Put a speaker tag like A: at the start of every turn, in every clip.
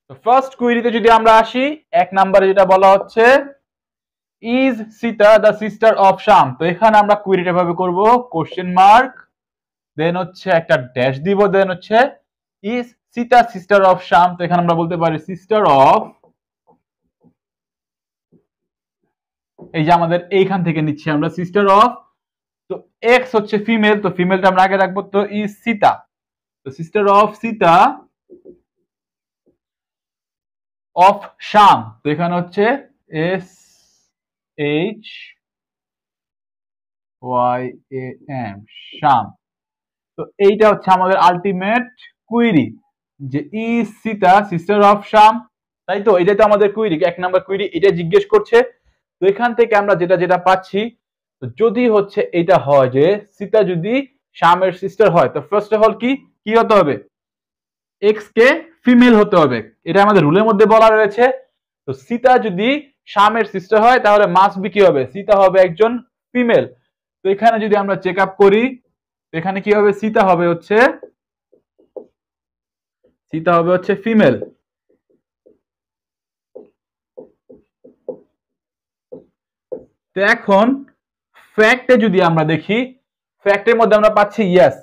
A: তো ফার্স্ট কুইরিতে যদি আমরা আসি, এক নম্বরে যেটা বলা হচ্ছে is Sita the sister of Shyam. তো এখানে আমরা কুইরিটা ভাবে করব, কোশ্চেন মার্ক, দেন হচ্ছে একটা ড্যাশ দিব, দেন হচ্ছে is Sita sister of Shyam. তো এখানে আমরা বলতে পারি সিস্টার অফ, এই যে আমাদের এইখান থেকে নিচ্ছি আমরা সিস্টার অফ, তো এক্স হচ্ছে ফিমেল, তো ফিমেলটা আমরা আগে রাখবো, তো ইজ সীতা, তো sister of Sita of Shyam. তো এখানে হচ্ছে S H Y A M, Shyam. তো এইটা হচ্ছে আমাদের আলটিমেট কুইরি, যে is Sita sister of Shyam, তাই তো? এটাই তো আমাদের কুইরি, এক নাম্বার কুইরি, এটা জিজ্ঞেস করছে। তো এখান থেকে আমরা যেটা যেটা পাচ্ছি, তো যদি হচ্ছে এটা হয় যে সীতা যদি শ্যামের সিস্টার হয়, তো ফার্স্ট অফ অল কি কি হতে হবে, এক্স কে ফিমেল হতে হবে, এটা আমাদের রুলের মধ্যে বলা রয়েছে। তো সীতা যদি শ্যামের সিস্টার হয় তাহলে মাস্ট বি কি হবে, সীতা হবে একজন ফিমেল। তো এখানে যদি আমরা চেক আপ করি, এখানে কি হবে, সীতা হবে হচ্ছে ফিমেল। তো এখন ফ্যাক্টে যদি আমরা দেখি, ফ্যাক্টের মধ্যে আমরা পাচ্ছি ইয়েস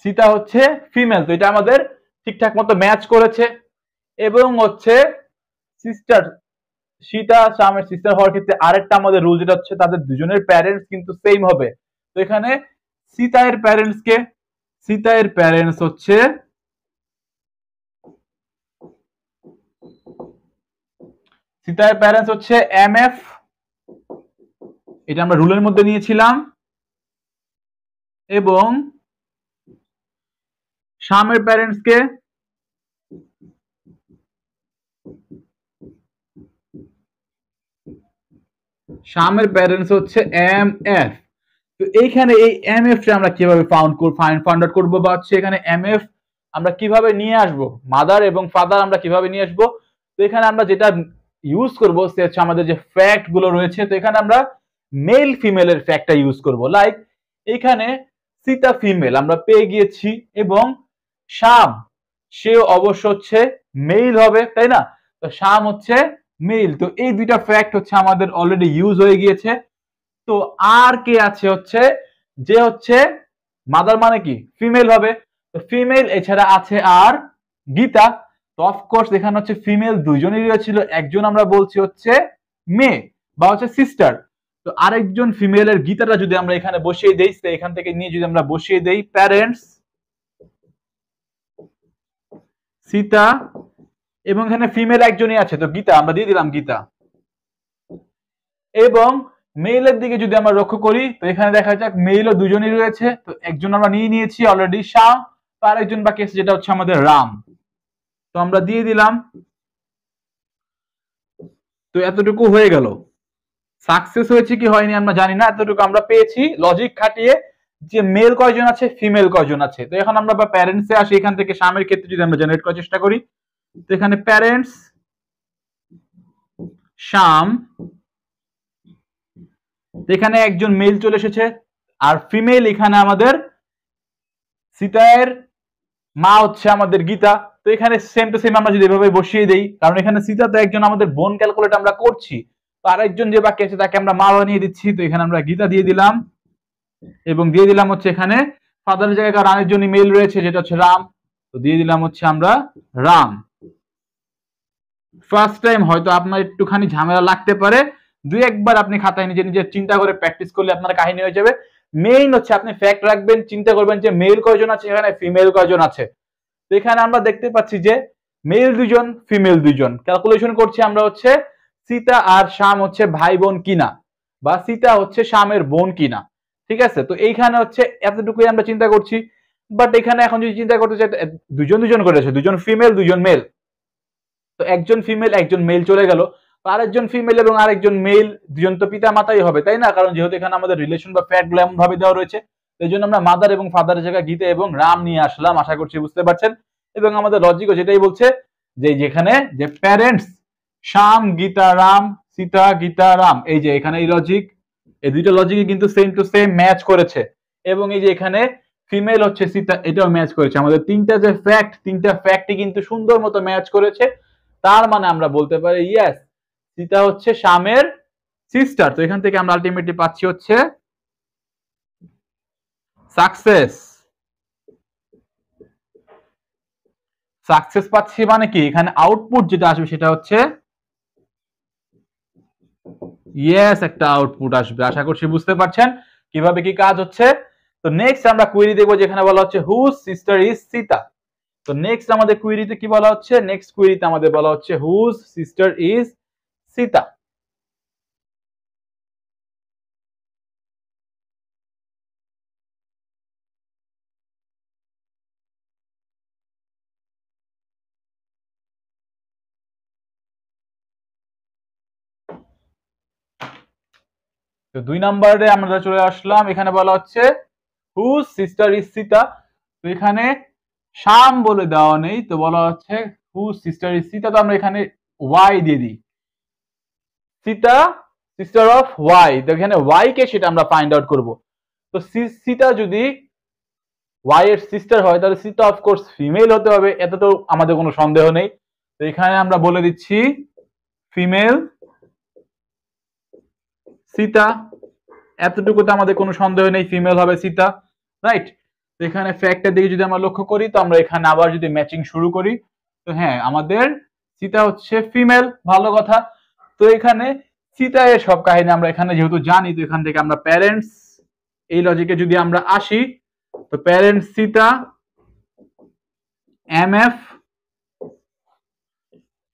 A: সীতা হচ্ছে ফিমেল, তো এটা আমাদের ঠিকঠাক মতো ম্যাচ করেছে। এবং হচ্ছে সিস্টার, সীতা শ্যামের সিস্টার হওয়ার ক্ষেত্রে আরেকটা আমাদের রুল যেটা হচ্ছে তাদের দুজনের প্যারেন্টস কিন্তু সেম হবে। তো এখানে সীতা এর প্যারেন্টস কে, সীতা এর প্যারেন্টস হচ্ছে এম এফ, এটা আমরা রুলের মধ্যে নিয়েছিলাম। এবং শ্যামের প্যারেন্টস কে শ্যামের প্যারেন্টস হচ্ছে এম এফ। তো এইখানে এই এম এফ আমরা কিভাবে ফাইন্ড আউট করবো, বা হচ্ছে এখানে এম এফ আমরা কিভাবে নিয়ে আসবো, মাদার এবং ফাদার আমরা কিভাবে নিয়ে আসবো। তো এখানে আমরা যেটা ইউজ করবো সে হচ্ছে আমাদের যে ফ্যাক্ট গুলো রয়েছে, তো এখানে আমরা মেল ফিমেলের ফ্যাক্টটা ইউজ করবো। লাইক এখানে সীতা ফিমেল আমরা পেয়ে গিয়েছি, এবং শ্যাম সেও অবশ্য হচ্ছে মেল হবে, তাই না? তো শ্যাম হচ্ছে মেল, তো এই দুইটা ফ্যাক্ট হচ্ছে আমাদের অলরেডি ইউজ হয়ে গিয়েছে। তো আর কে আছে হচ্ছে, যে হচ্ছে মাদার মানে কি ফিমেল হবে, তো ফিমেল এছাড়া আছে আর গীতা। তো অফকোর্স এখানে হচ্ছে ফিমেল দুইজনই রয়েছিল, একজন আমরা বলছি হচ্ছে মেয়ে বা হচ্ছে সিস্টার, তো আরেকজন ফিমেলের গীতাটা যদি আমরা এখানে বসিয়ে দেই, তো এখান থেকে নিয়ে যদি আমরা বসিয়ে দেই প্যারেন্টস সীতা, এবং এখানে ফিমেল একজনই আছে, তো গীতা আমরা দিয়ে দিলাম গীতা। এবং মেইলের দিকে যদি আমরা লক্ষ্য করি, তো এখানে দেখা যাক মেইলও দুজনই রয়েছে, তো একজন আমরা নিয়ে নিয়েছি অলরেডি শ্যাম, তো আরেকজন বাকি আছে যেটা হচ্ছে আমাদের রাম, তো আমরা দিয়ে দিলাম। তো এতটুকু হয়ে গেল, সাকসেস হয়েছে কি হয়নি আমরা জানি না, এতটুকু আমরা পেয়েছি লজিক খাটিয়ে যে মেল কয়জন আছে ফিমেল কয়জন আছে। তো এখন আমরা প্যারেন্টসে আসি, এখান থেকে শ্যামের ক্ষেত্রে যদি আমরা জেনারেট করার চেষ্টা করি, তো এখানে প্যারেন্টস শ্যাম, এখানে একজন মেল চলে এসেছে, আর ফিমেল এখানে আমাদের সীতায়ের মা হচ্ছে আমাদের গীতা। তো এখানে সেম টু সেম আমরা যদি এভাবে বসিয়ে দেই, কারণ এখানে সীতা তো একজন আমাদের বোন ক্যালকুলেট আমরা করছি, তো আরেকজন যে বাকি আছে তাকে আমরা মা বানিয়ে দিচ্ছি, তো এখানে আমরা গীতা দিয়ে দিলাম, এবং দিয়ে দিলাম হচ্ছে এখানে ফাদারের জায়গায় কারণ আরেকজনই মেল রয়েছে যেটা হচ্ছে রাম, তো দিয়ে দিলাম হচ্ছে আমরা রাম। ফার্স্ট টাইম হয়তো আপনার একটুখানি ঝামেলা লাগতে পারে, দুই একবার আপনি খাতায় নিজে নিজে চিন্তা করে প্র্যাকটিস করলে আপনার কাহিনী হয়ে যাবে। মেইন হচ্ছে আপনি ফ্যাক্ট রাখবেন, চিন্তা করবেন যে মেল কয়জন আছে, এখানে ফিমেল কয়জন আছে। তো এখানে আমরা দেখতে পাচ্ছি যে মেল দুজন ফিমেল দুজন, ক্যালকুলেশন করছি আমরা হচ্ছে সীতা আর শ্যাম হচ্ছে ভাই বোন কিনা, বা সীতা হচ্ছে শ্যামের বোন কিনা, ঠিক আছে? তো এইখানে হচ্ছে এতটুকুই আমরা চিন্তা করছি। বাট এখানে এখন যদি চিন্তা করতে চাই, দুজন দুজন করেছে, দুজন ফিমেল দুজন মেল, তো একজন ফিমেল একজন মেল চলে গেল, আরেকজন ফিমেল এবং আরেকজন মেল, দুজন তো পিতা মাতাই হবে, তাই না? কারণ যেহেতু এখানে আমাদের রিলেশন বা ফ্যাক্ট গুলো এমন ভাবে দেওয়া রয়েছে, এই জন্য আমরা মাদার এবং ফাদারের জায়গায় গীতা এবং রাম নিয়ে আসলাম, আশা করছি বুঝতে পারছেন। এবং আমাদের লজিকও যেটাই বলছে যে যেখানে যে প্যারেন্টস শ্যাম গীতা রাম, সীতা গীতা রাম, এই যে এখানে এই লজিক, এই দুইটা লজিকই কিন্তু সেম টু সেম ম্যাচ করেছে। এবং এই যে এখানে ফিমেল হচ্ছে সীতা, এটাও ম্যাচ করেছে। আমাদের তিনটা যে ফ্যাক্ট, তিনটা ফ্যাক্টই কিন্তু সুন্দর মতো ম্যাচ করেছে। তার মানে আমরা বলতে পারি ইয়েস, সীতা হচ্ছে শ্যামের সিস্টার। তো এখান থেকে আমরা আলটিমেটলি পাচ্ছি হচ্ছে সাকসেস। সাকসেস পাচ্ছি মানে কি, এখানে আউটপুট যেটা আসবে সেটা হচ্ছে ইয়েস, একটা আউটপুট আসবে। আশা করছি বুঝতে পারছেন কিভাবে কি কাজ হচ্ছে। তো নেক্সট আমরা কুয়েরি দেখবো, যেখানে বলা হচ্ছে হুজ সিস্টার ইজ সীতা। তো নেক্সট আমাদের কুয়েরিতে কি বলা হচ্ছে, নেক্সট কুয়েরিতে আমাদের বলা হচ্ছে হুজ সিস্টার ইজ সীতা। তো 2 নম্বরে আমরা চলে আসলাম, এখানে বলা হচ্ছে হুজ সিস্টার ইজ সীতা। তো এখানে শ্যাম বলে দেওয়া নেই, তো বলা হচ্ছে হুজ সিস্টার ইজ সীতা। তো আমরা এখানে ওয়াই দিয়ে দিই, সীতা সিস্টার অফ ওয়াই। তো এখানে ওয়াই কে সেটা আমরা ফাইন্ড আউট করব। তো সীতা যদি ওয়াই এর সিস্টার হয় তাহলে সীতা অফকোর্স ফিমেল হতে হবে, এত তো আমাদের কোনো সন্দেহ নেই। তো এখানে আমরা বলে দিচ্ছি ফিমেল সীতা, এতটুকুতে আমাদের কোনো সন্দেহ নেই, ফিমেল হবে সীতা, রাইট। তো এখানে ফ্যাক্টের দিকে যদি আমরা লক্ষ্য করি, তো আমরা এখানে আবার যদি ম্যাচিং শুরু করি, তো হ্যাঁ আমাদের সীতা হচ্ছে ফিমেল, ভালো কথা। তো এখানে সীতা এর সব কাহিনী আমরা এখানে যেহেতু জানি, তো এখান থেকে আমরা প্যারেন্টস, এই লজিকে যদি আমরা আসি, তো প্যারেন্টস সীতা এমএফ,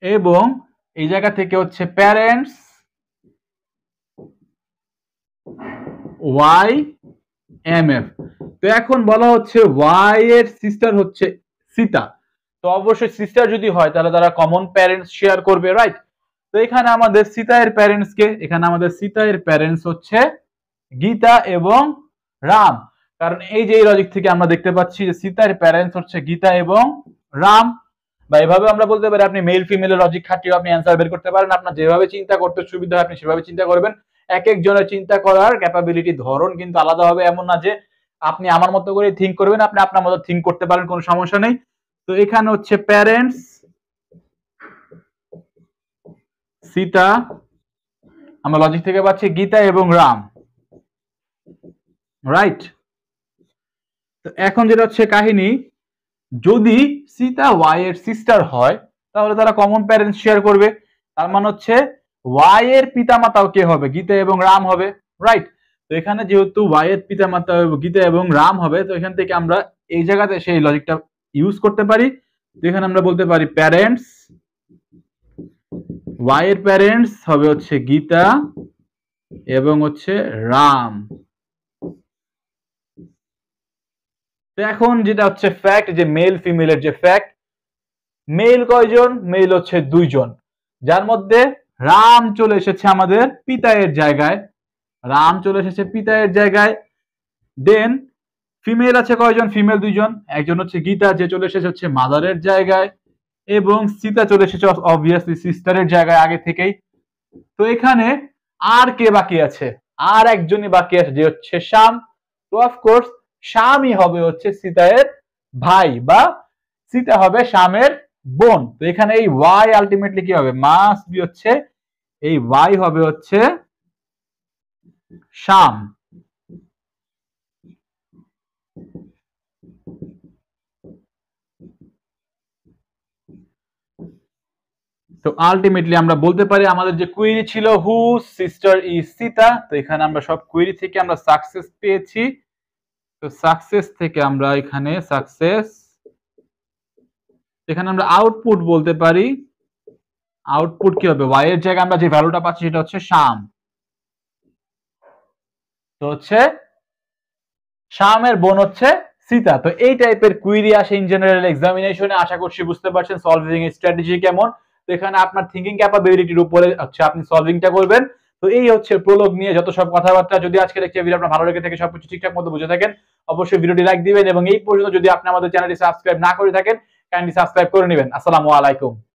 A: এবং এই জায়গা থেকে হচ্ছে প্যারেন্টস ওয়াই এমএফ। তো এখন বলা হচ্ছে ওয়াই এর সিস্টার হচ্ছে সীতা, তো অবশ্যই সিস্টার যদি হয় তাহলে তারা কমন প্যারেন্টস শেয়ার করবে, রাইট। তো এখানে আমাদের সীতা এর প্যারেন্টস কে, এখানে আমাদের সীতা এর প্যারেন্টস হচ্ছে গীতা এবং রাম। কারণ এই যে লজিক থেকে আমরা দেখতে পাচ্ছি যে সীতার প্যারেন্টস হচ্ছে গীতা এবং রাম। বা এভাবে আমরা বলতে পারি, আপনি মেল ফিমেলের লজিক খাটিয়ে আপনি অ্যান্সার বের করতে পারেন। আপনার যেভাবে চিন্তা করতে সুবিধা হয় আপনি সেভাবে চিন্তা করবেন। এক একজনের চিন্তা করার ক্যাপাবিলিটি ধরন কিন্তু আলাদা হবে, এমন না যে আপনি আমার মতো করে থিঙ্ক করবেন, আপনি আপনার মতো থিঙ্ক করতে পারেন, কোনো সমস্যা নেই। তো এখানে হচ্ছে প্যারেন্টস সীতা, আমরা লজিক থেকে পাচ্ছি গীতা এবং রাম, রাইট। তো এখন যেটা হচ্ছে কাহিনী, যদি সীতা ওয়াই এর সিস্টার হয় তাহলে তারা কমন প্যারেন্টস শেয়ার করবে। তার মানে হচ্ছে ওয়াই এর পিতামাতাও কে হবে, গীতা এবং রাম হবে, রাইট। তো এখানে যেহেতু ওয়াই এর পিতামাতা গীতা এবং রাম হবে, তো এখান থেকে আমরা এই জায়গাতে সেই লজিকটা ইউজ করতে পারি। তো এখানে আমরা বলতে পারি প্যারেন্টস ওয়াই এর প্যারেন্টস হবে হচ্ছে গীতা এবং হচ্ছে রাম। তো এখন যেটা হচ্ছে ফ্যাক্ট, যে মেল ফিমেলের যে ফ্যাক্ট, মেল কয়জন, মেল হচ্ছে 2 জন, যার মধ্যে রাম চলে এসেছে আমাদের পিতায়ের জায়গায়, রাম চলে এসেছে পিতায়ের জায়গায়। দেন ফিমেল আছে কয়জন, ফিমেল 2 জন, একজন হচ্ছে গীতা যে চলে এসেছে হচ্ছে মাদারের জায়গায়, এবং সীতা চলে এসেছে অবভিয়াসলি সিস্টারের জায়গায় আগে থেকেই। তো এখানে আর কে বাকি আছে, আর একজনই বাকি আছে যে হচ্ছে শ্যাম। তো অফকোর্স শ্যামই হবে হচ্ছে সীতায়ের ভাই, বা সীতা হবে শ্যামের বোন। তো এখানে এই ওয়াই আলটিমেটলি কি হবে, মাস্ট বি হচ্ছে এই ওয়াই হবে হচ্ছে শ্যাম। তো আলটিমেটলি আমরা বলতে পারি আমাদের যে কুয়েরি ছিল হু সিস্টার ইজ সীতা, তো এখানে আমরা সব কুয়েরি থেকে আমরা সাকসেস পেয়েছি। তো সাকসেস থেকে আমরা এখানে সাকসেস, এখানে আমরা আউটপুট বলতে পারি, আউটপুট কি হবে, ওয়াই এর জায়গায় আমরা যে ভ্যালুটা পাচ্ছি সেটা হচ্ছে শ্যাম। তো হচ্ছে শ্যামের বোন হচ্ছে সীতা। তো এই টাইপের কুইরি আসে ইন জেনারেল এক্সামিনেশনে। আশা করছি বুঝতে পারছেন সলভিং স্ট্র্যাটেজি কেমন। তো এখানে আপনার থিঙ্কিং ক্যাপাবিলিটির উপরে হচ্ছে আপনি সলভিংটা করবেন। তো এই হচ্ছে প্রোলগ নিয়ে যত সব কথাবার্তা। যদি আজকে লেকচার ভিডিও আপনার ভালো লেগে থাকে, সবকিছু ঠিকঠাক মতো বুঝে থাকেন, অবশ্যই ভিডিওটি লাইক দিবেন, এবং এই পর্যন্ত যদি আপনি আমাদের চ্যানেলটি সাবস্ক্রাইব না করে থাকেন কাইন্ডলি সাবস্ক্রাইব করে নেবেন। আসসালামু আলাইকুম।